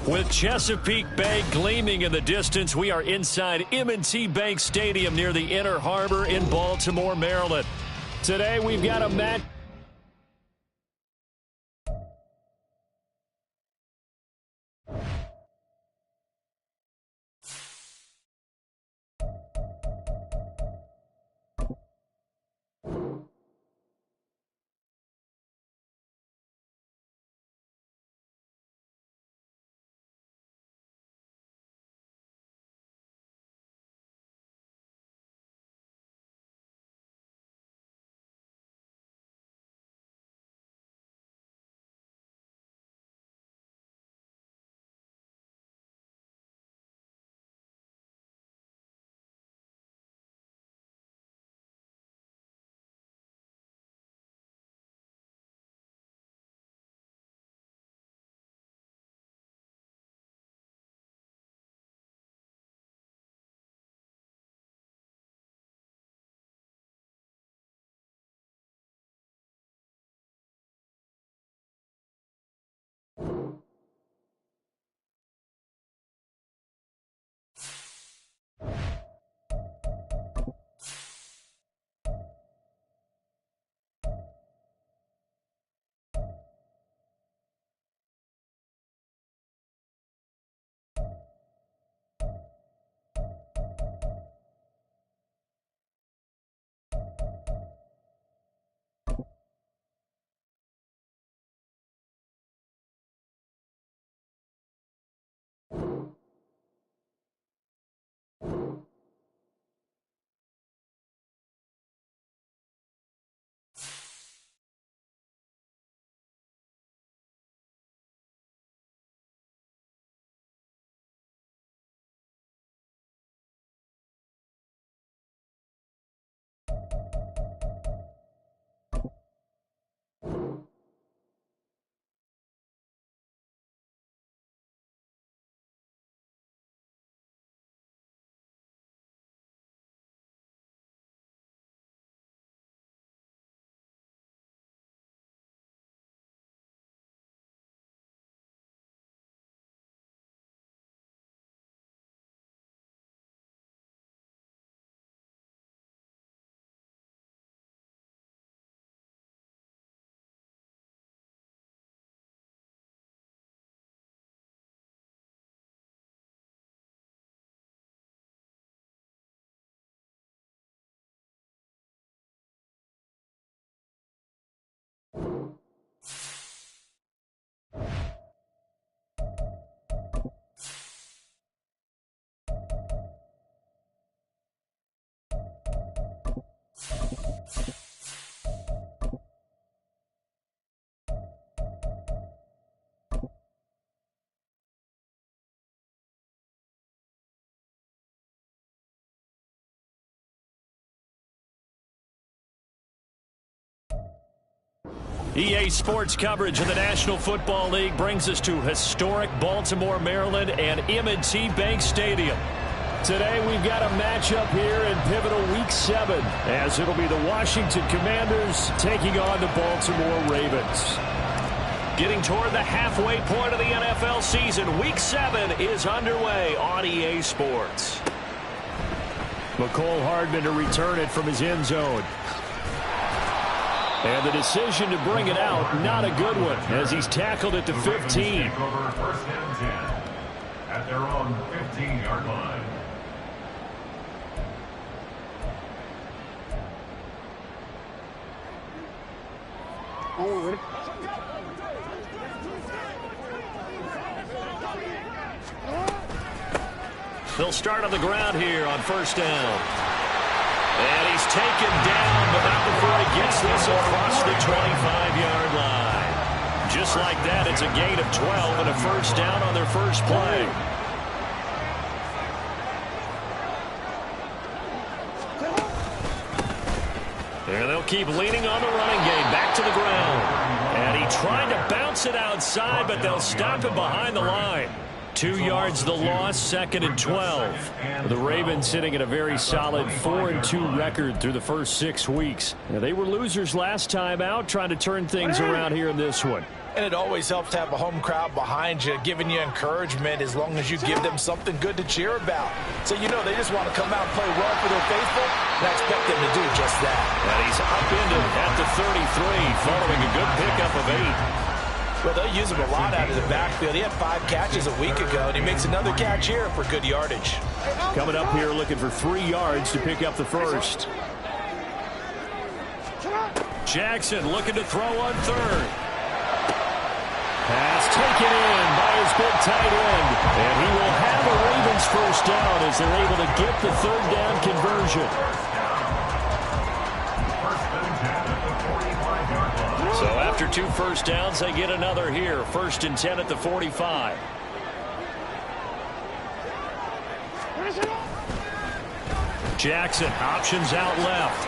With Chesapeake Bay gleaming in the distance, we are inside M&T Bank Stadium near the Inner Harbor in Baltimore, Maryland. Today we've got a match. EA Sports coverage of the National Football League brings us to historic Baltimore, Maryland and M&T Bank Stadium. Today we've got a matchup here in pivotal Week 7 as it'll be the Washington Commanders taking on the Baltimore Ravens. Getting toward the halfway point of the NFL season, Week 7 is underway on EA Sports. McCole Hardman to return it from his end zone. And the decision to bring it out, not a good one, as he's tackled at the 15. First and 10 at their own 15-yard line. They'll start on the ground here on first down. And he's taken down, but not before he gets this across the 25-yard line. Just like that, it's a gain of 12 and a first down on their first play. And they'll keep leaning on the running game, back to the ground. And he tried to bounce it outside, but they'll stop him behind the line. 2 yards the loss, 2nd and 12. The Ravens sitting at a very solid 4-2 record through the first 6 weeks. Now, they were losers last time out, trying to turn things around here in this one. And it always helps to have a home crowd behind you, giving you encouragement as long as you give them something good to cheer about. So you know they just want to come out and play well for their faithful, and I expect them to do just that. And he's upended at the 33, following a good pickup of 8. Well, they'll use him a lot out of the backfield. He had 5 catches a week ago, and he makes another catch here for good yardage. Coming up here looking for 3 yards to pick up the first. Jackson looking to throw on 3rd. Pass taken in by his big tight end. And he will have a Ravens first down as they're able to get the 3rd down conversion. So after 2 first downs, they get another here. 1st and 10 at the 45. Jackson options out left.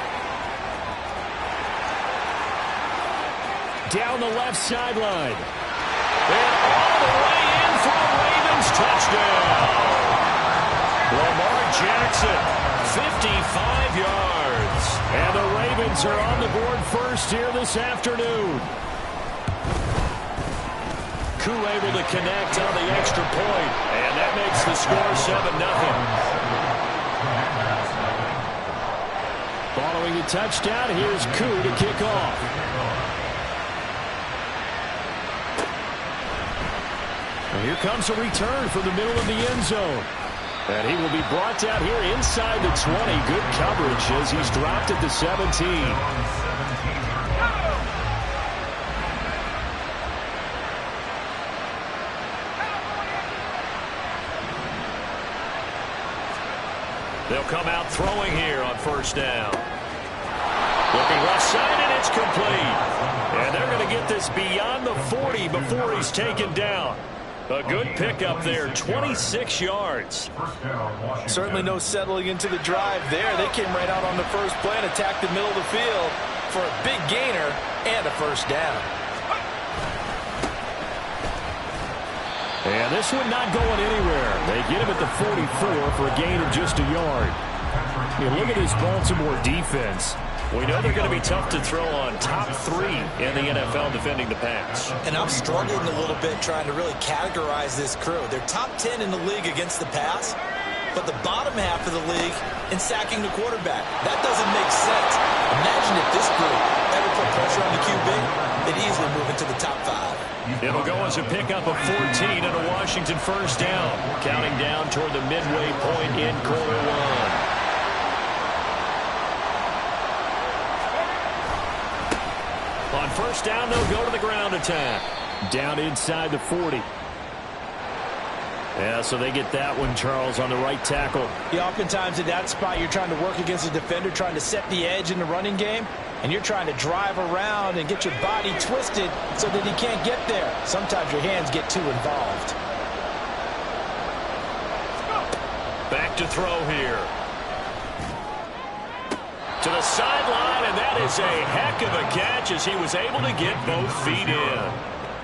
Down the left sideline. And all the way in for a Ravens touchdown. Lamar Jackson, 55 yards. And the Ravens are on the board first here this afternoon. Koo able to connect on the extra point. And that makes the score 7-0. Following the touchdown, here's Koo to kick off. And here comes a return from the middle of the end zone. And he will be brought down here inside the 20. Good coverage as he's dropped at the 17. They'll come out throwing here on 1st down. Looking left side, and it's complete. And they're going to get this beyond the 40 before he's taken down. A good pickup there, 26 yards. Certainly no settling into the drive there. They came right out on the first play and attacked the middle of the field for a big gainer and a 1st down. And this one not going anywhere. They get him at the 44 for a gain of just a yard. You look at this Baltimore defense. We know they're going to be tough to throw on top 3 in the NFL defending the pass. And I'm struggling a little bit trying to really categorize this crew. They're top 10 in the league against the pass, but the bottom half of the league in sacking the quarterback. That doesn't make sense. Imagine if this group ever put pressure on the QB, they'd easily move into the top 5. It'll go as a pickup of 14 and a Washington first down. Counting down toward the midway point in quarter 1. On 1st down, they'll go to the ground attack. Down inside the 40. Yeah, so they get that one, Charles, on the right tackle. Yeah, oftentimes in that spot, you're trying to work against a defender, trying to set the edge in the running game, and you're trying to drive around and get your body twisted so that he can't get there. Sometimes your hands get too involved. Back to throw here. To the sideline, and that is a heck of a catch as he was able to get both feet in.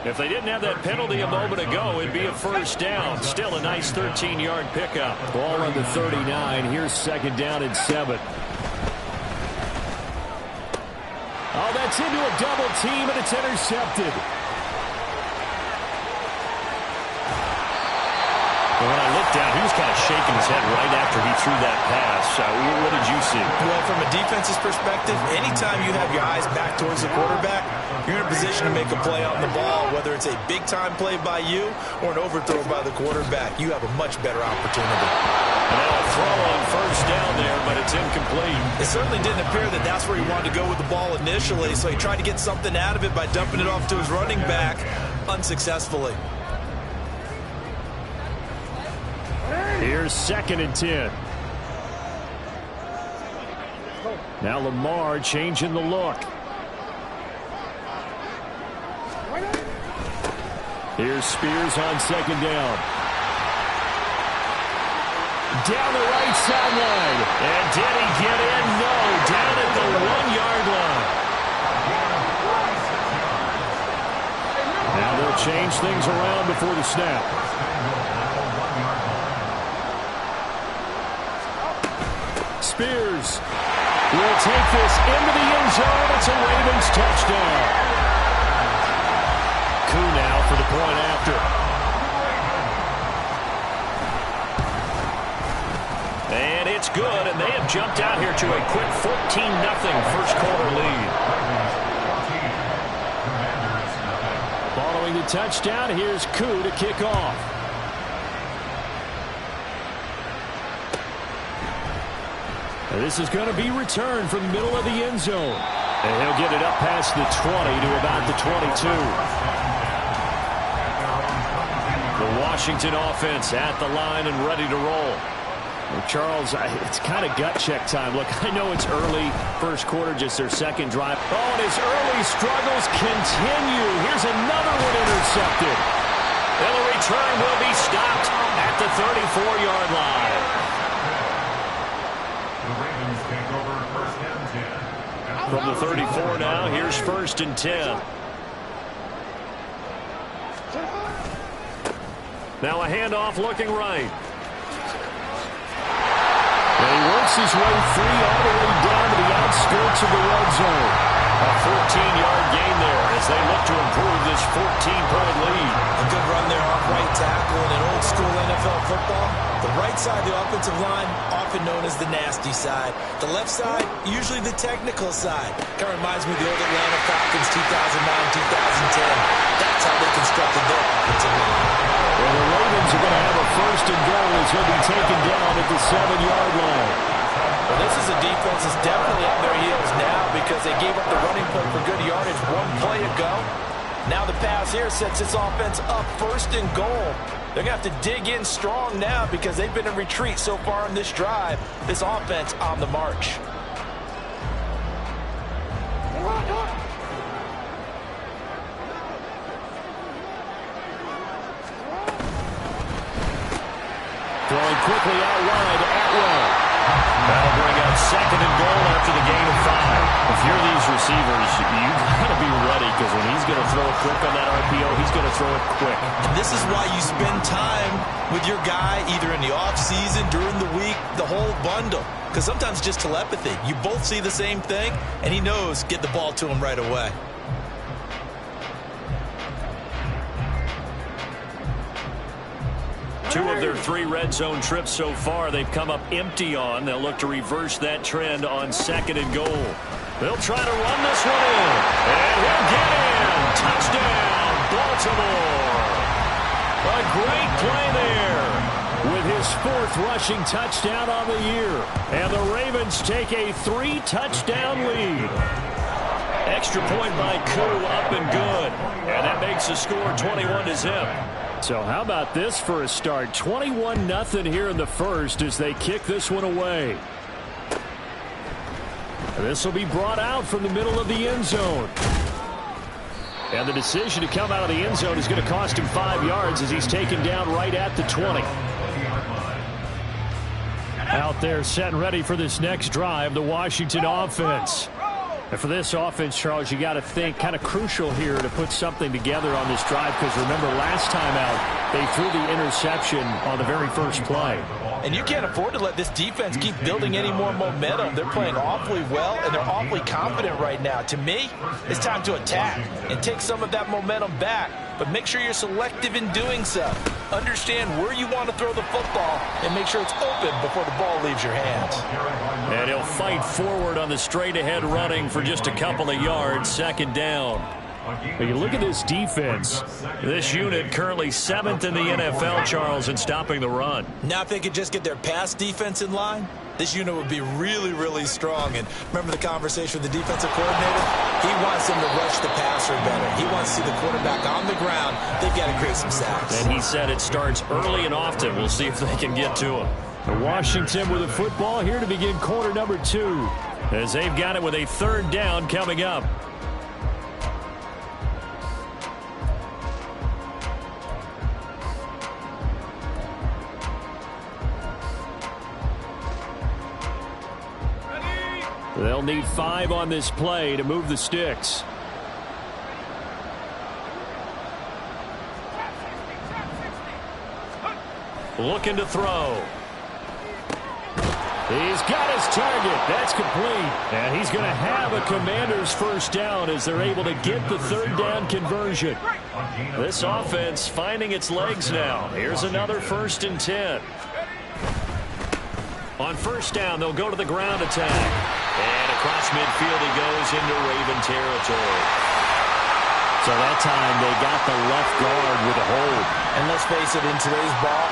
If they didn't have that penalty a moment ago, it'd be a 1st down. Still a nice 13-yard pickup. Ball on the 39. Here's 2nd down and 7. Oh, that's into a double team, and it's intercepted. When I looked down, he was kind of shaking his head right after he threw that pass. What did you see? Well, from a defense's perspective, anytime you have your eyes back towards the quarterback, you're in a position to make a play on the ball, whether it's a big-time play by you or an overthrow by the quarterback. You have a much better opportunity. And now a throw on 1st down there, but it's incomplete. It certainly didn't appear that that's where he wanted to go with the ball initially, so he tried to get something out of it by dumping it off to his running back unsuccessfully. Here's 2nd and 10. Now Lamar changing the look. Here's Spears on 2nd down. Down the right sideline. And did he get in? No. Down at the 1-yard line. Now they'll change things around before the snap. Spears will take this into the end zone. It's a Ravens touchdown. Koo for the point after. And it's good, and they have jumped out here to a quick 14-0 first quarter lead. Following the touchdown, here's Koo to kick off. And this is going to be returned from the middle of the end zone. And he'll get it up past the 20 to about the 22. The Washington offense at the line and ready to roll. Well, Charles, it's kind of gut check time. Look, I know it's early, first quarter, just their second drive. Oh, and his early struggles continue. Here's another one intercepted. And the return will be stopped at the 34-yard line. The Ravens take over first and 10. From the 34 now, here's first and 10. Now a handoff looking right. And he works his way free all the way down to the outskirts of the red zone. A 14-yard gain there as they look to improve this 14-point lead. A good run there off right tackle in an old-school NFL football. The right side of the offensive line, often known as the nasty side. The left side, usually the technical side. Kind of reminds me of the old Atlanta Falcons 2009-2010. That's how they constructed their offensive line. Well, the Ravens are going to have a first and goal as he'll be taken down at the 7-yard line. Well, this is a defense that's definitely on their heels now because they gave up the running play for good yardage one play ago. Now the pass here sets this offense up first and goal. They're going to have to dig in strong now because they've been in retreat so far in this drive. This offense on the march. Throwing quickly out wide, Atwell. That'll bring up second and goal after the gain of 5. If you're these receivers, you've got to be ready because when he's going to throw it quick on that RPO, he's going to throw it quick. And this is why you spend time with your guy either in the offseason, during the week, the whole bundle. Because sometimes just telepathy. You both see the same thing, and he knows get the ball to him right away. Two of their 3 red zone trips so far they've come up empty on. They'll look to reverse that trend on second and goal. They'll try to run this one in. And he'll get in. Touchdown, Baltimore. A great play there with his 4th rushing touchdown on the year. And the Ravens take a 3-touchdown lead. Extra point by Koo, up and good. And that makes the score 21-0. So how about this for a start? 21-0 here in the first as they kick this one away. And this will be brought out from the middle of the end zone. And the decision to come out of the end zone is going to cost him 5 yards as he's taken down right at the 20. Out there set and ready for this next drive, the Washington offense. And for this offense, Charles, you got to think kind of crucial here to put something together on this drive because remember last time out they threw the interception on the very first play. And you can't afford to let this defense keep building any more momentum. They're playing awfully well, and they're awfully confident right now. To me, it's time to attack and take some of that momentum back. But make sure you're selective in doing so. Understand where you want to throw the football and make sure it's open before the ball leaves your hands. And he'll fight forward on the straight-ahead running for just a couple of yards, second down. But you look at this defense. This unit currently 7th in the NFL, Charles, in stopping the run. Now if they could just get their pass defense in line, this unit would be really, really strong. And remember the conversation with the defensive coordinator? He wants them to rush the passer better. He wants to see the quarterback on the ground. They've got to create some sacks. And he said it starts early and often. We'll see if they can get to him. The Washington with the football here to begin quarter number 2 as they've got it with a 3rd down coming up. They'll need 5 on this play to move the sticks. Looking to throw. He's got his target. That's complete. And he's going to have a Commanders first down as they're able to get the third down conversion. This offense finding its legs now. Here's another 1st and 10. On first down, they'll go to the ground attack. And across midfield he goes into Raven territory. So that time they got the left guard with a hold. And let's face it, in today's ball,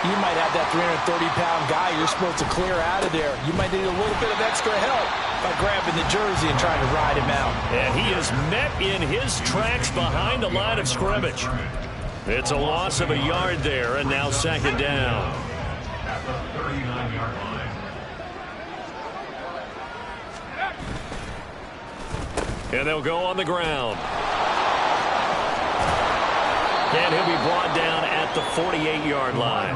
you might have that 330-pound guy you're supposed to clear out of there. You might need a little bit of extra help by grabbing the jersey and trying to ride him out. And he is met in his tracks behind the line of scrimmage. It's a loss of a yard there, and now 2nd down. At the 39-yard line. And they'll go on the ground. And he'll be brought down at the 48-yard line.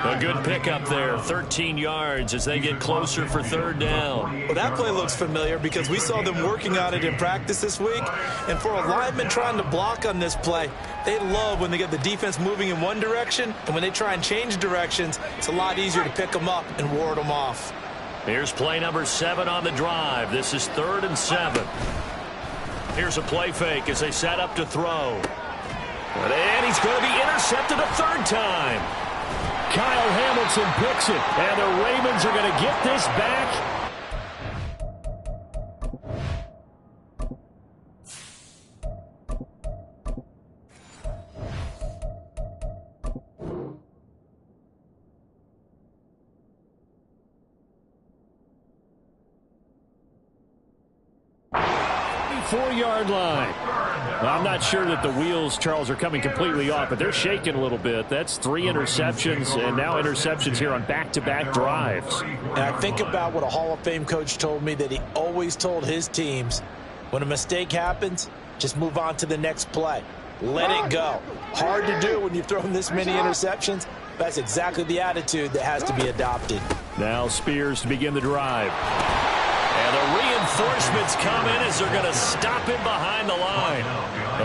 A good pickup there, 13 yards as they get closer for 3rd down. Well, that play looks familiar because we saw them working on it in practice this week. And for a lineman trying to block on this play, they love when they get the defense moving in one direction. And when they try and change directions, it's a lot easier to pick them up and ward them off. Here's play number 7 on the drive. This is 3rd and 7. Here's a play fake as they set up to throw. And he's going to be intercepted a 3rd time. Kyle Hamilton picks it, and the Ravens are going to get this back. Four-yard line. Well, I'm not sure that the wheels, Charles, are coming completely off, but they're shaking a little bit. That's 3 interceptions, and now interceptions here on back-to-back drives. And I think about what a Hall of Fame coach told me that he always told his teams, when a mistake happens, just move on to the next play. Let it go. Hard to do when you've thrown this many interceptions. That's exactly the attitude that has to be adopted. Now Spears to begin the drive. And the reinforcements come in as they're going to stop him behind the line.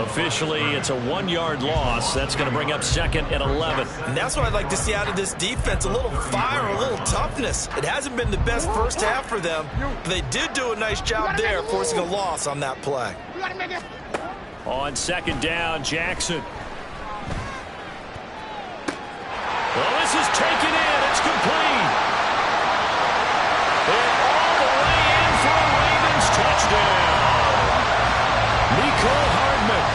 Officially, it's a 1-yard loss. That's going to bring up 2nd and 11. And that's what I'd like to see out of this defense, a little fire, a little toughness. It hasn't been the best first half for them, but they did do a nice job there, forcing a loss on that play. On 2nd down, Jackson. Well, this is taken in. It's complete. And all the way in for a Ravens touchdown. Mecole Hardman,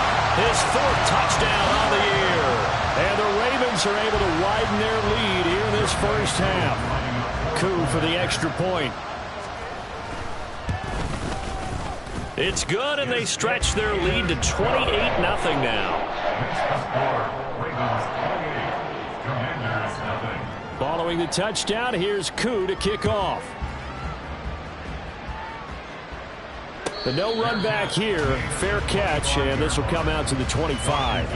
his 4th touchdown on the year. And the Ravens are able to widen their lead here in this first half. Coup for the extra point. It's good, and they stretch their lead to 28-0 now. Following the touchdown, here's Coup to kick off. The no run back here, fair catch, and this will come out to the 25.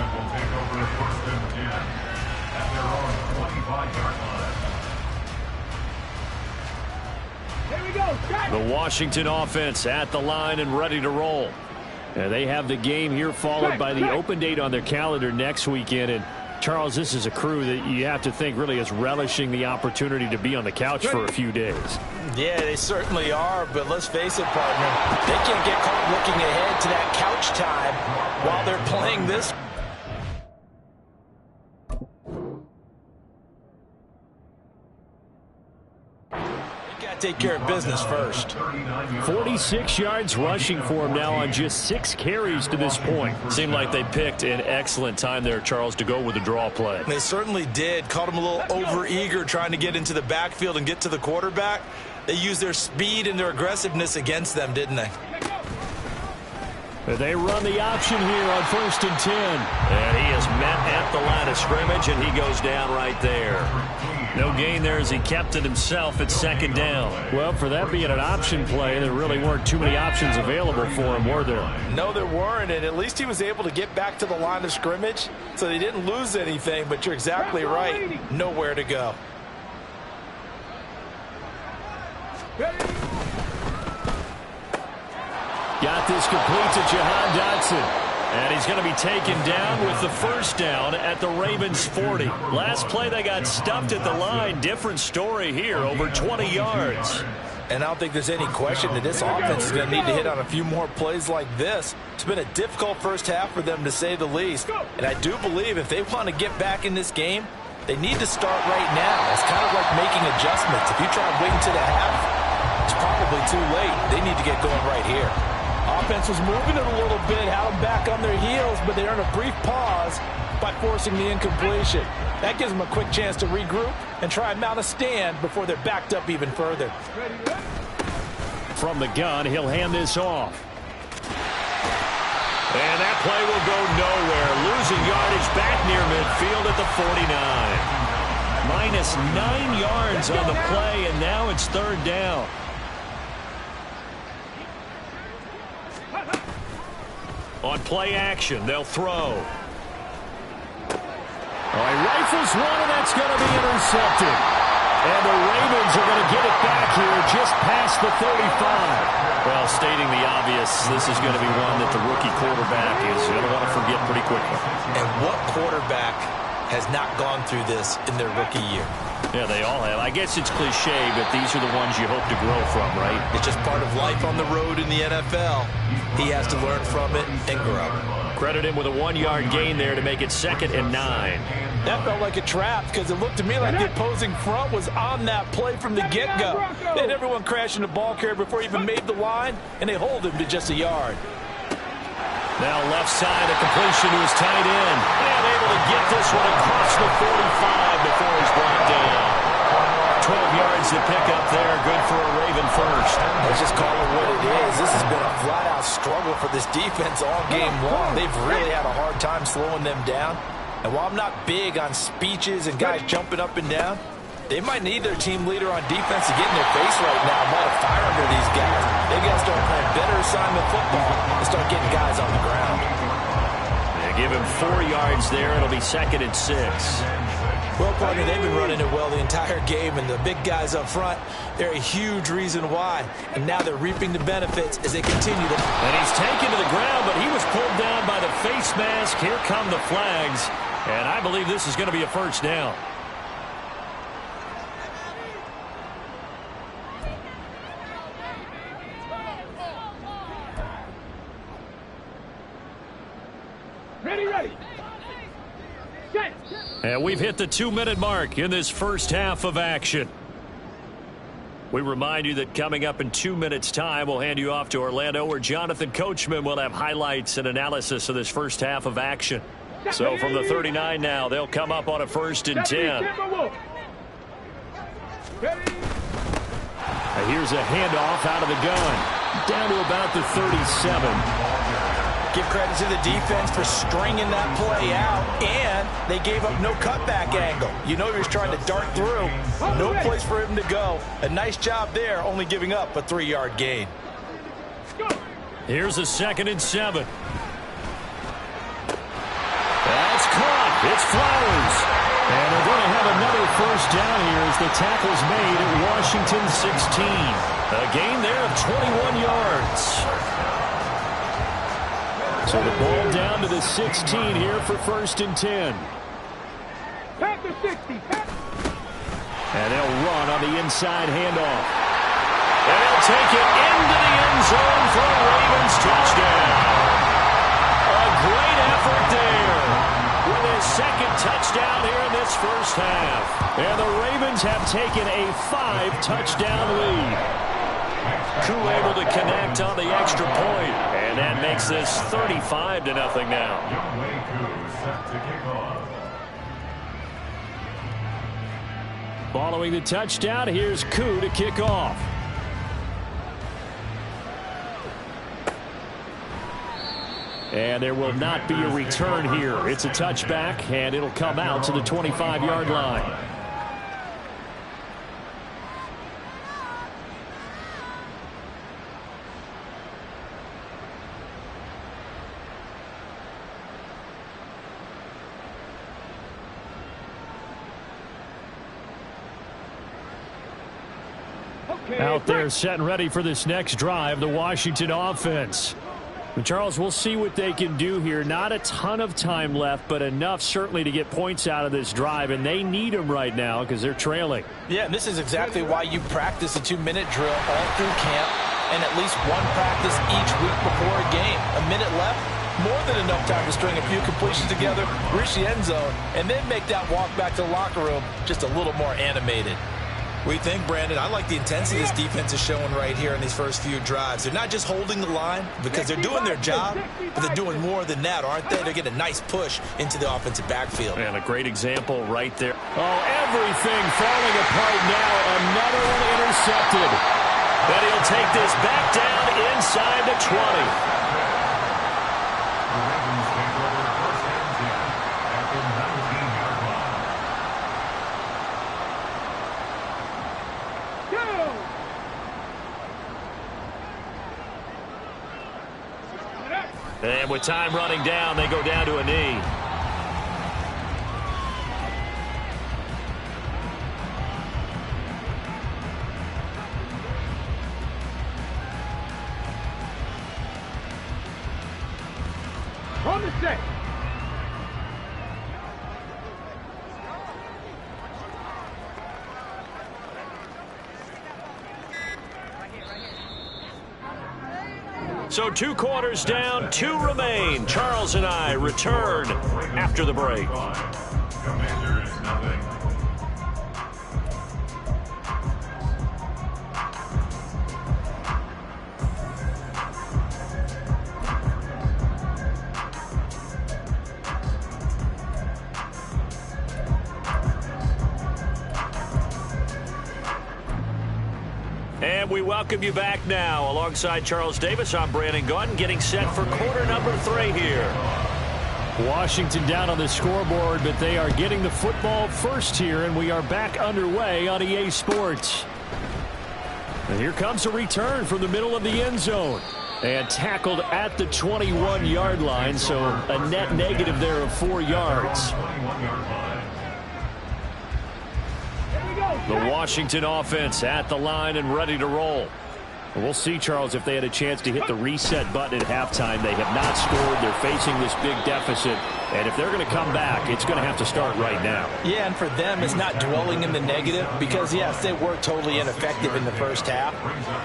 The Washington offense at the line and ready to roll. And they have the game here followed by the open date on their calendar next weekend. And Charles, this is a crew that you have to think really is relishing the opportunity to be on the couch for a few days. Yeah, they certainly are, but let's face it, partner, they can't get caught looking ahead to that couch time while they're playing this. Take care of business first. 46 yards rushing for him now on just 6 carries to this point. Seemed like they picked an excellent time there, Charles, to go with the draw play. They certainly did. Caught him a little over-eager trying to get into the backfield and get to the quarterback. They used their speed and their aggressiveness against them, didn't they? They run the option here on 1st and 10. And he is met at the line of scrimmage, and he goes down right there. No gain there as he kept it himself at 2nd down. Well, for that being an option play, there really weren't too many options available for him, were there? No, there weren't, and at least he was able to get back to the line of scrimmage, so they didn't lose anything, but you're exactly right. Nowhere to go. Got this complete to Jahan Dotson. And he's going to be taken down with the first down at the Ravens 40. Last play they got stuffed at the line. Different story here, over 20 yards. And I don't think there's any question that this offense is going to need to hit on a few more plays like this. It's been a difficult first half for them, to say the least. And I do believe if they want to get back in this game, they need to start right now. It's kind of like making adjustments. If you try to wait until the half, it's probably too late. They need to get going right here. Offense was moving it a little bit, had them back on their heels, but they earned a brief pause by forcing the incompletion. That gives them a quick chance to regroup and try and mount a stand before they're backed up even further. From the gun, he'll hand this off. And that play will go nowhere. Losing yardage back near midfield at the 49. Minus 9 yards on the play, and now it's third down. On play action, they'll throw. Oh, he rifles one, and that's going to be intercepted. And the Ravens are going to get it back here just past the 35. Well, stating the obvious, this is going to be one that the rookie quarterback is going to want to forget pretty quickly. And what quarterback has not gone through this in their rookie year? Yeah, they all have. I guess it's cliche, but these are the ones you hope to grow from, right? It's just part of life on the road in the NFL. He has to learn from it and grow. Credit him with a 1-yard gain there to make it 2nd and 9. That felt like a trap because it looked to me like the opposing front was on that play from the get-go. They had everyone crashing the ball carrier before he even made the line, and they hold him to just a yard. Now left side, a completion to his tight end. And able to get this one across the 45 before he's brought down. 12 yards to pick up there. Good for a Raven first. Let's just call it what it is. This has been a flat-out struggle for this defense all game long. They've really had a hard time slowing them down. And while I'm not big on speeches and guys jumping up and down, they might need their team leader on defense to get in their face right now and light a fire under these guys. They got to start playing better assignment football and start getting guys on the ground. They give him 4 yards there. It'll be 2nd and 6. Well, partner, they've been running it well the entire game, and the big guys up front, they're a huge reason why. And now they're reaping the benefits as they continue to... And he's taken to the ground, but he was pulled down by the face mask. Here come the flags. And I believe this is going to be a first down. Ready. Set. And we've hit the 2-minute mark in this first half of action. We remind you that coming up in 2 minutes' time, we'll hand you off to Orlando, where Jonathan Coachman will have highlights and analysis of this first half of action. So from the 39 now, they'll come up on a 1st and 10. Here's a handoff out of the gun. Down to about the 37. Give credit to the defense for stringing that play out, and they gave up no cutback angle. You know he was trying to dart through. No place for him to go. A nice job there, only giving up a 3-yard gain. Here's a 2nd and 7. That's caught. It's Flowers. And they're going to have another first down here as the tackle's made at Washington 16. A gain there of 21 yards. So the ball down to the 16 here for 1st and 10. Pack the 60. And they'll run on the inside handoff. And they'll take it into the end zone for a Ravens touchdown. A great effort there with his 2nd touchdown here in this first half. And the Ravens have taken a 5-touchdown lead. Koo able to connect on the extra point, and that makes this 35-0 now. Following the touchdown, here's Koo to kick off. And there will not be a return here. It's a touchback, and it'll come out to the 25-yard line. Out there set and ready for this next drive, the Washington offense. Charles, we'll see what they can do here. Not a ton of time left, but enough certainly to get points out of this drive, and they need them right now because they're trailing. Yeah, and this is exactly why you practice a 2-minute drill all through camp and at least one practice each week before a game. A minute left, more than enough time to string a few completions together, reach the end zone, and then make that walk back to the locker room just a little more animated. What do you think, Brandon? I like the intensity this defense is showing right here in these first few drives. They're not just holding the line because they're doing their job, but they're doing more than that, aren't they? They're getting a nice push into the offensive backfield. And a great example right there. Oh, everything falling apart now. Another one intercepted. But he'll take this back down inside the 20. And with time running down, they go down to a knee. On the set. So 2 quarters down, 2 remain. Charles and I return after the break. Commanders, nothing. And we welcome you back now. Alongside Charles Davis, I'm Brandon Gaudin, getting set for quarter number 3 here. Washington down on the scoreboard, but they are getting the football first here, and we are back underway on EA Sports. And here comes a return from the middle of the end zone. And tackled at the 21-yard line, so a net negative there of 4 yards. The Washington offense at the line and ready to roll. We'll see, Charles, if they had a chance to hit the reset button at halftime. They have not scored. They're facing this big deficit. And if they're going to come back, it's going to have to start right now. Yeah, and for them, it's not dwelling in the negative because, yes, they were totally ineffective in the first half.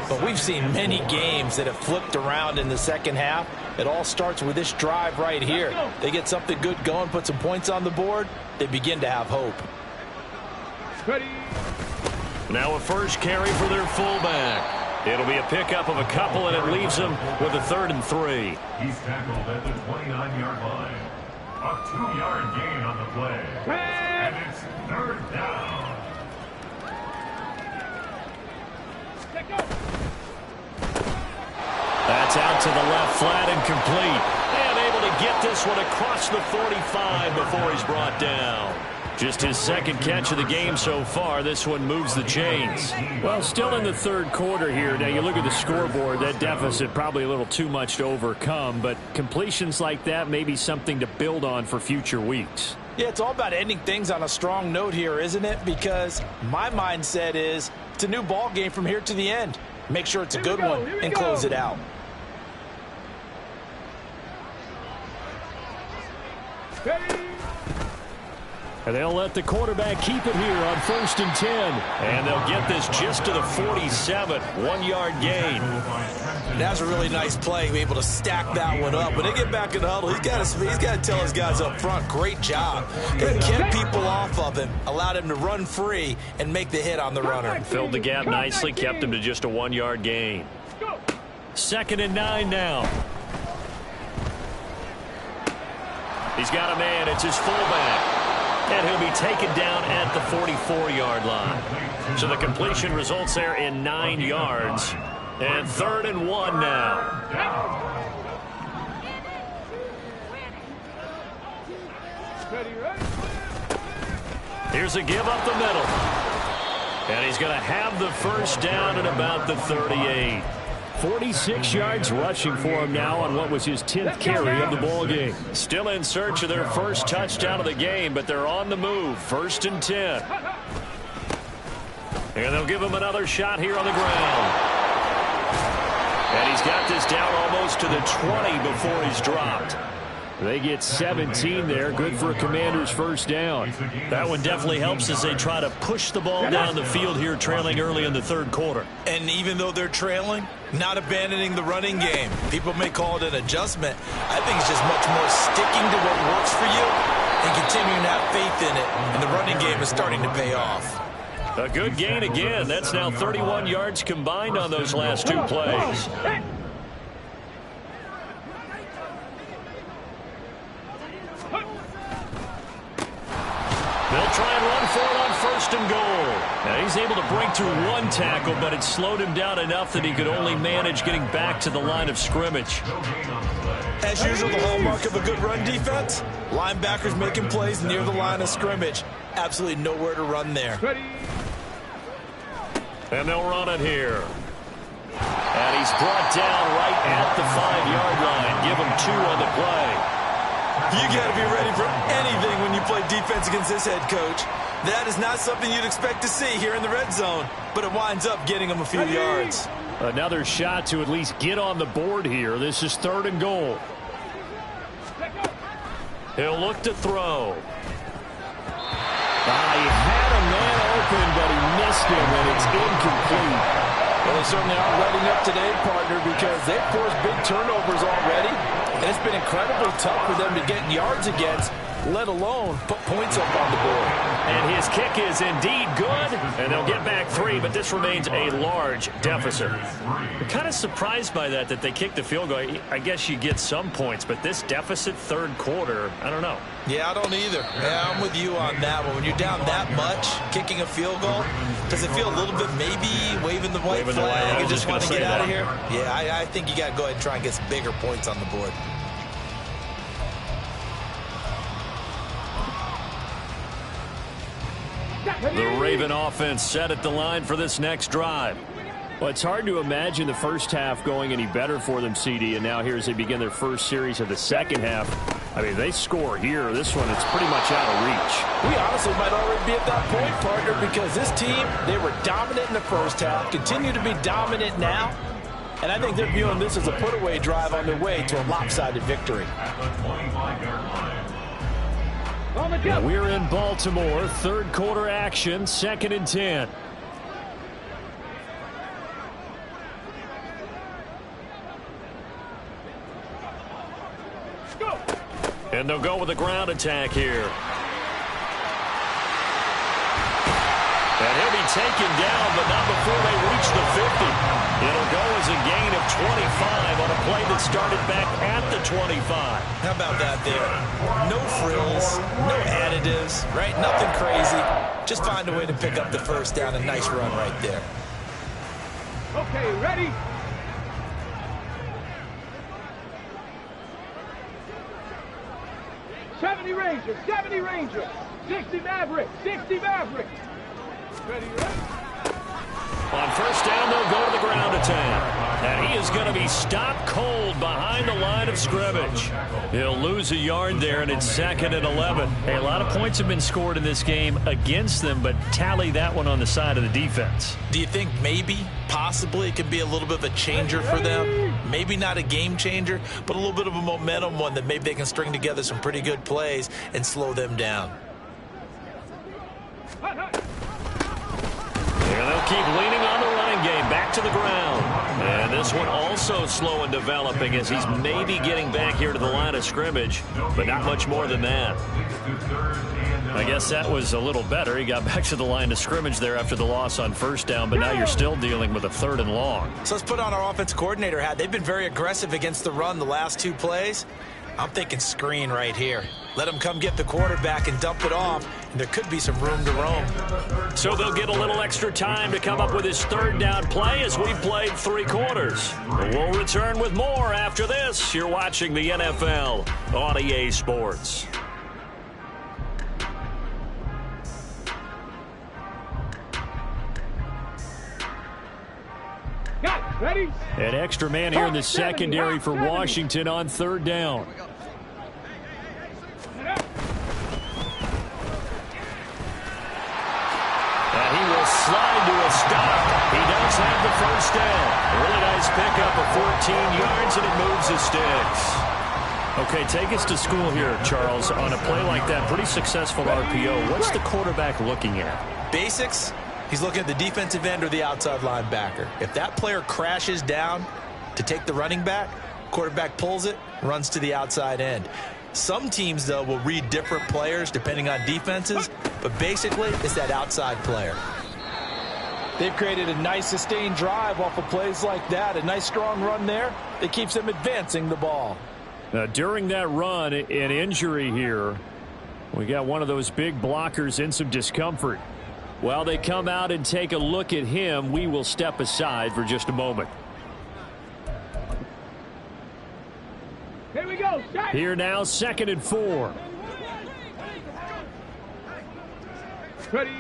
But we've seen many games that have flipped around in the second half. It all starts with this drive right here. They get something good going, put some points on the board, they begin to have hope. Ready. Now a first carry for their fullback. It'll be a pickup of a couple, and it leaves them with a 3rd and 3. He's tackled at the 29-yard line. A 2-yard gain on the play. And it's 3rd down. That's out to the left, flat and complete. And able to get this one across the 45 before he's brought down. Just his 2nd catch of the game so far. This one moves the chains. Well, still in the 3rd quarter here. Now, you look at the scoreboard. That deficit probably a little too much to overcome. But completions like that may be something to build on for future weeks. Yeah, it's all about ending things on a strong note here, isn't it? Because my mindset is it's a new ball game from here to the end. Make sure it's a good one and close it out. And they'll let the quarterback keep it here on 1st and 10. And they'll get this just to the 47. 1-yard gain. That's a really nice play, be able to stack that one up. When they get back in the huddle, he's got to tell his guys up front, great job. They kept people off of him, allowed him to run free and make the hit on the runner. Filled the gap nicely, kept him to just a 1-yard gain. 2nd and 9 now. He's got a man. It's his fullback. And he'll be taken down at the 44-yard line. So the completion results there in 9 yards. And 3rd and 1 now. Here's a give up the middle. And he's going to have the first down at about the 38. 46 yards rushing for him now on what was his 10th carry of the ball game. Still in search of their first touchdown of the game, but they're on the move. 1st and 10. And they'll give him another shot here on the ground. And he's He's got this down almost to the 20 before he's dropped. They get 17 there. Good for a Commander's first down. That one definitely helps as they try to push the ball down the field here, trailing early in the third quarter. And even though they're trailing, not abandoning the running game. People may call it an adjustment. I think it's just much more sticking to what works for you and continuing to have faith in it. And the running game is starting to pay off. A good gain again. That's now 31 yards combined on those last two plays. They'll try and run for it on first and goal. Now he's able to break through one tackle, but it slowed him down enough that he could only manage getting back to the line of scrimmage. As usual, the hallmark of a good run defense, linebackers making plays near the line of scrimmage. Absolutely nowhere to run there. And they'll run it here. And he's brought down right at the 5-yard line. Give him 2 on the play. You got to be ready for anything when you play defense against this head coach. That is not something you'd expect to see here in the red zone, but it winds up getting him a few yards. Another shot to at least get on the board here. This is 3rd and goal. He'll look to throw. He had a man open, but he missed him, and it's incomplete. Well, they certainly aren't letting up today, partner, because they've forced big turnovers already. And it's been incredibly tough for them to get yards against, let alone put points up on the board. And his kick is indeed good, and they'll get back 3, but this remains a large deficit. I'm kind of surprised by that they kicked the field goal. I guess you get some points, but this deficit 3rd quarter, I don't know. Yeah, I don't either. Yeah, I'm with you on that one. When you're down that much, kicking a field goal, does it feel a little bit maybe waving the white flag and just want to get out of here? Yeah, I think you got to go ahead and try and get some bigger points on the board. The Raven offense set at the line for this next drive. Well, it's hard to imagine the first half going any better for them, CD, and now here as they begin their first series of the second half. I mean, they score here. This one, it's pretty much out of reach. We honestly might already be at that point, partner, because this team, they were dominant in the first half, continue to be dominant now, and I think they're viewing this as a put-away drive on their way to a lopsided victory. We're in Baltimore, 3rd quarter action, 2nd and 10. And they'll go with a ground attack here. And he'll be taken down, but not before they reach the 50. It'll go as a gain of 25 on a play that started back at the 25. How about that there? No frills, no additives, right? Nothing crazy. Just find a way to pick up the first down. A nice run right there. Okay, ready? '70 Rangers, 70 Rangers, 60 Mavericks, 60 Mavericks. Ready, ready? On first down, they'll go to the ground attack. And he is going to be stopped cold behind the line of scrimmage. He'll lose a yard there, and it's 2nd and 11. Hey, a lot of points have been scored in this game against them, but tally that one on the side of the defense. Do you think maybe, possibly, it could be a little bit of a changer for them? Maybe not a game changer, but a little bit of a momentum one that maybe they can string together some pretty good plays and slow them down. And they'll keep leaning on the running game, back to the ground. And this one also slow and developing as he's maybe getting back here to the line of scrimmage, but not much more than that. I guess that was a little better. He got back to the line of scrimmage there after the loss on first down, but now you're still dealing with a 3rd and long. So let's put on our offense coordinator hat. They've been very aggressive against the run the last 2 plays. I'm thinking screen right here. Let him come get the quarterback and dump it off, and there could be some room to roam. So they'll get a little extra time to come up with his 3rd down play as we've played 3 quarters. We'll return with more after this. You're watching the NFL on EA Sports. Got it, ready? An extra man here in the secondary for Washington on 3rd down. And he will slide to a stop. He does have the first down. Really nice pickup of 14 yards, and it moves the sticks. Okay, take us to school here, Charles. On a play like that, pretty successful RPO. What's the quarterback looking at? Basics. He's looking at the defensive end or the outside linebacker. If that player crashes down to take the running back, quarterback pulls it, runs to the outside end. Some teams, though, will read different players depending on defenses, but basically it's that outside player. They've created a nice sustained drive off of plays like that. A nice strong run there that keeps them advancing the ball. Now, during that run, an injury here. We got one of those big blockers in some discomfort. While they come out and take a look at him, we will step aside for just a moment. Here we go. Here now, 2nd and 4. Ready.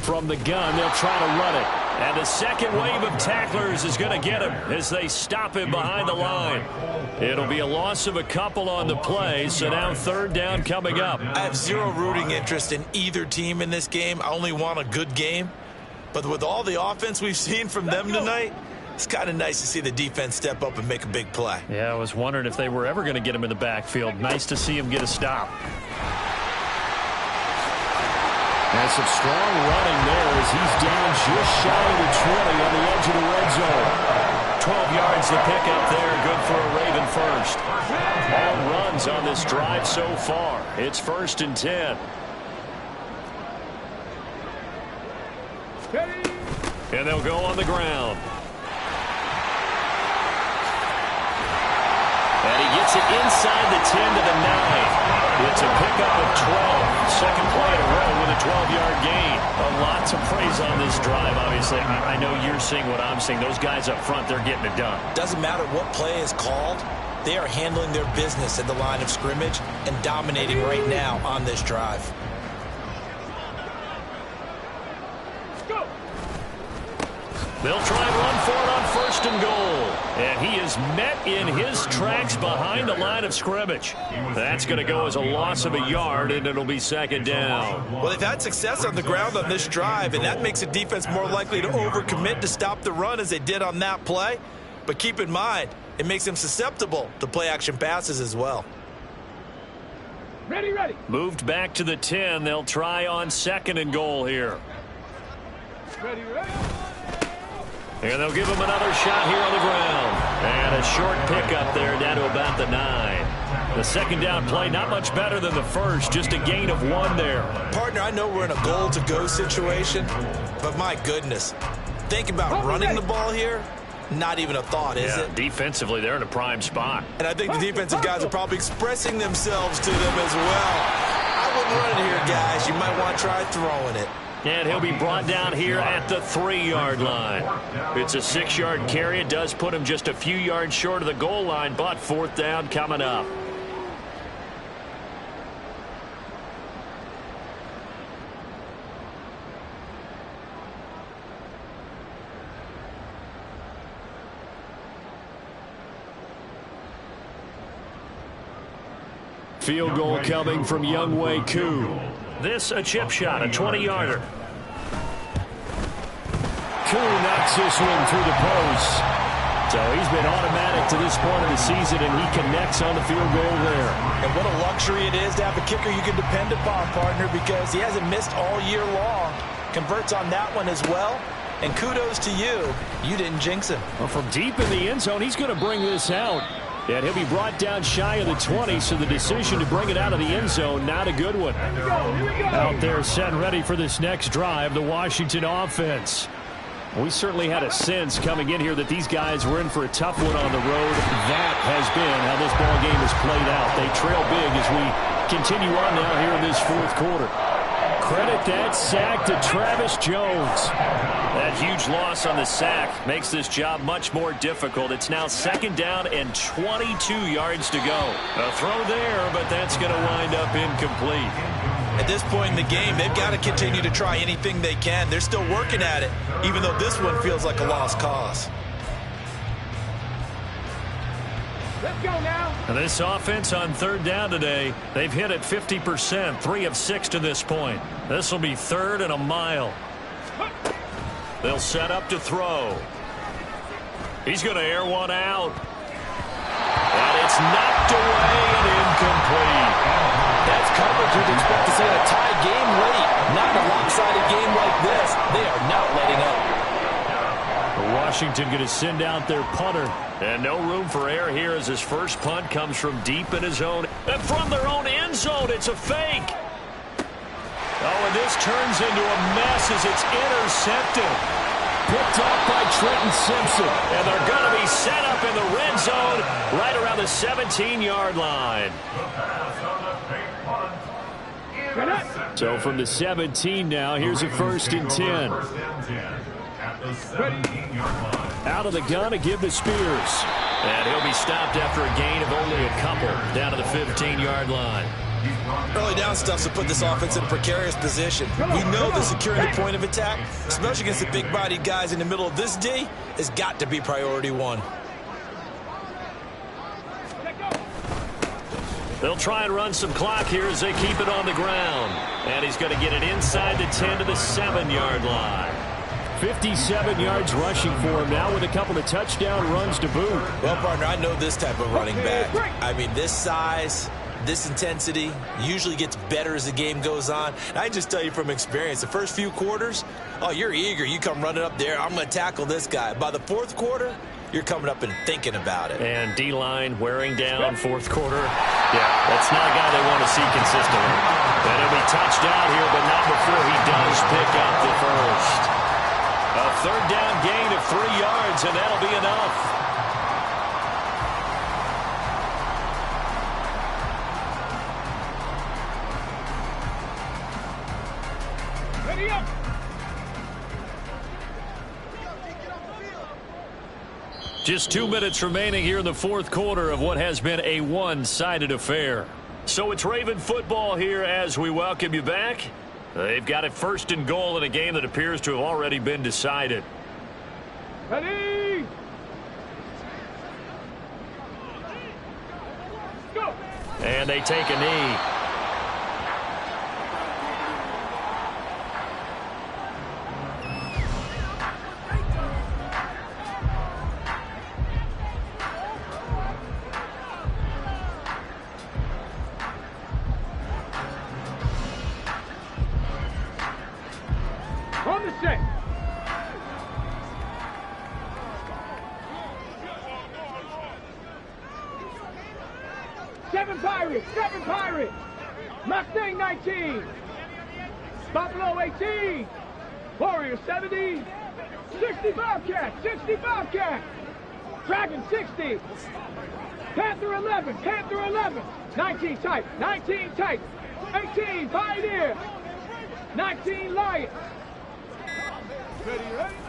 From the gun, they'll try to run it. And the second wave of tacklers is going to get him as they stop him behind the line. It'll be a loss of a couple on the play, so now 3rd down coming up. I have zero rooting interest in either team in this game. I only want a good game. But with all the offense we've seen from them tonight, it's kind of nice to see the defense step up and make a big play. Yeah, I was wondering if they were ever going to get him in the backfield. Nice to see him get a stop. And some strong running there as he's down just shy of the 20 on the edge of the red zone. 12 yards to pick up there. Good for a Raven first. All runs on this drive so far. It's 1st and 10. And they'll go on the ground. And he gets it inside the 10 to the 9. It's a pickup of 12. Second play in a row with a 12-yard gain. A lot to praise on this drive, obviously. I know you're seeing what I'm seeing. Those guys up front, they're getting it done. Doesn't matter what play is called. They are handling their business at the line of scrimmage and dominating right now on this drive. They'll try and run for it on 1st and goal. And he is met in his tracks behind the line of scrimmage. That's going to go as a loss of a yard, and it'll be 2nd down. Well, they've had success on the ground on this drive, and that makes the defense more likely to overcommit to stop the run as they did on that play. But keep in mind, it makes them susceptible to play-action passes as well. Ready, ready. Moved back to the 10. They'll try on 2nd and goal here. Ready, ready. And they'll give him another shot here on the ground. And a short pickup there down to about the 9. The 2nd down play, not much better than the first. Just a gain of 1 there. Partner, I know we're in a goal-to-go situation, but my goodness. Think about running the ball here. Not even a thought, is it? Defensively, they're in a prime spot. And I think the defensive guys are probably expressing themselves to them as well. I wouldn't run it here, guys. You might want to try throwing it. And he'll be brought down here at the 3-yard line. It's a 6-yard carry. It does put him just a few yards short of the goal line, but 4th down coming up. Field goal coming from Younghoe Koo. This a chip shot, a 20-yarder. Koo knocks this one through the post. So he's been automatic to this point of the season, and he connects on the field goal there. And what a luxury it is to have a kicker you can depend upon, partner, because he hasn't missed all year long. Converts on that one as well. And kudos to you. You didn't jinx him. Well, from deep in the end zone, he's going to bring this out. And he'll be brought down shy of the 20, so the decision to bring it out of the end zone, not a good one. Here we go. Out there set ready for this next drive, the Washington offense. We certainly had a sense coming in here that these guys were in for a tough one on the road. That has been how this ball game has played out. They trail big as we continue on now here in this 4th quarter. Credit that sack to Travis Jones. That huge loss on the sack makes this job much more difficult. It's now 2nd down and 22 yards to go. A throw there, but that's going to wind up incomplete. At this point in the game, they've got to continue to try anything they can. They're still working at it, even though this one feels like a lost cause. Let's go now. And this offense on 3rd down today, they've hit it 50%, 3 of 6 to this point. This will be 3rd and a mile. They'll set up to throw. He's going to air one out. And it's knocked away and incomplete. That's coverage you'd expect to see in a tie game late. Not a lopsided game like this. They are not letting up. Washington going to send out their punter. And no room for error here as his first punt comes from deep in his own. And from their own end zone, it's a fake. Oh, and this turns into a mess as it's intercepted. Picked off by Trenton Simpson. And they're going to be set up in the red zone right around the 17-yard line. So from the 17 now, here's a 1st and 10. Out of the gun to give to Spears. And he'll be stopped after a gain of only a couple down to the 15-yard line. Early down stuff to put this offense in a precarious position. We know that securing the point of attack, especially against the big-bodied guys in the middle of this D, has got to be priority one. They'll try and run some clock here as they keep it on the ground. And he's going to get it inside the 10 to the 7-yard line. 57 yards rushing for him now with a couple of touchdown runs to boot. Well, partner, I know this type of running back. I mean, this size, this intensity usually gets better as the game goes on. And I just tell you from experience, the first few quarters, oh, you're eager. You come running up there, I'm going to tackle this guy. By the fourth quarter, you're coming up and thinking about it. And D-line wearing down fourth quarter. Yeah, that's not a guy they want to see consistently. And he'll be touched out here, but not before he does pick up the first. A third down gain of 3 yards, and that'll be enough. Ready up. Just 2 minutes remaining here in the fourth quarter of what has been a one-sided affair. So it's Raven football here as we welcome you back. They've got it 1st and goal in a game that appears to have already been decided. Ready. Go. And they take a knee. On the set. Seven Pirates. Mustang 19. Buffalo 18. Warrior 70. 60 Bobcat. 60 Bobcat. Dragon 60. Panther 11. Panther 11. 19 tight. 19 tight. 18 Pioneer. 19 Lion.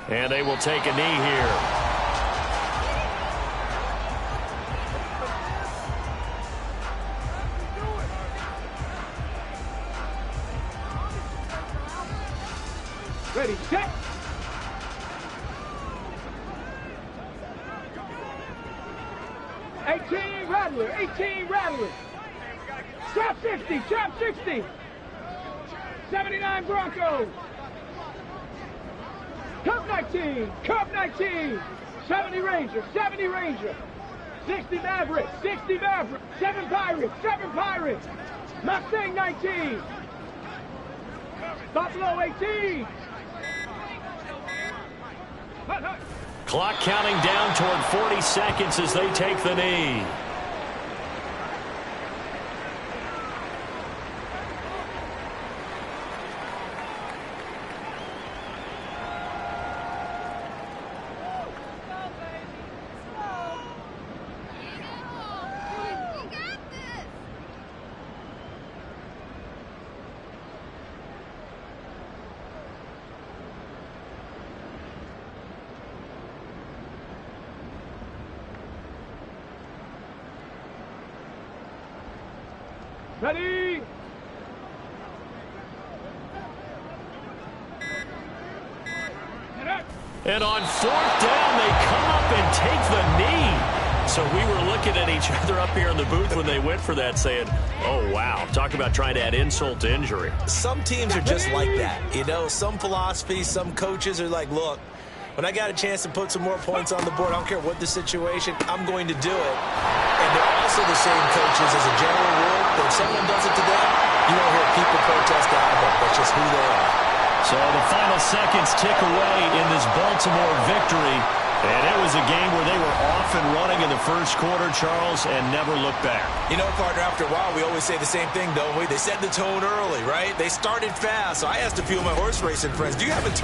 And they will take a knee here. Ready, set. Rattler, 18 Rattler. Trap 60, trap 60. 79 Broncos. Cup 19, Cup 19. 70 Ranger, 70 Ranger. 60 Maverick, 60 Maverick. 7 Pirates, 7 Pirates. Mustang 19. Buffalo 18. Clock counting down toward 40 seconds as they take the knee. Ready? And on 4th down, they come up and take the knee. So we were looking at each other up here in the booth when they went for that saying, oh, wow, talk about trying to add insult to injury. Some teams are just like that. You know, some philosophies, some coaches are like, look, when I got a chance to put some more points on the board, I don't care what the situation, I'm going to do it. And they're also the same coaches as a general rule, but if someone does it to them, you don't hear people protest out of it. That's just who they are. So the final seconds tick away in this Baltimore victory. And it was a game where they were off and running in the first quarter, Charles, and never looked back. You know, partner, after a while, we always say the same thing, don't we? They set the tone early, right? They started fast. So I asked a few of my horse racing friends, do you have a turn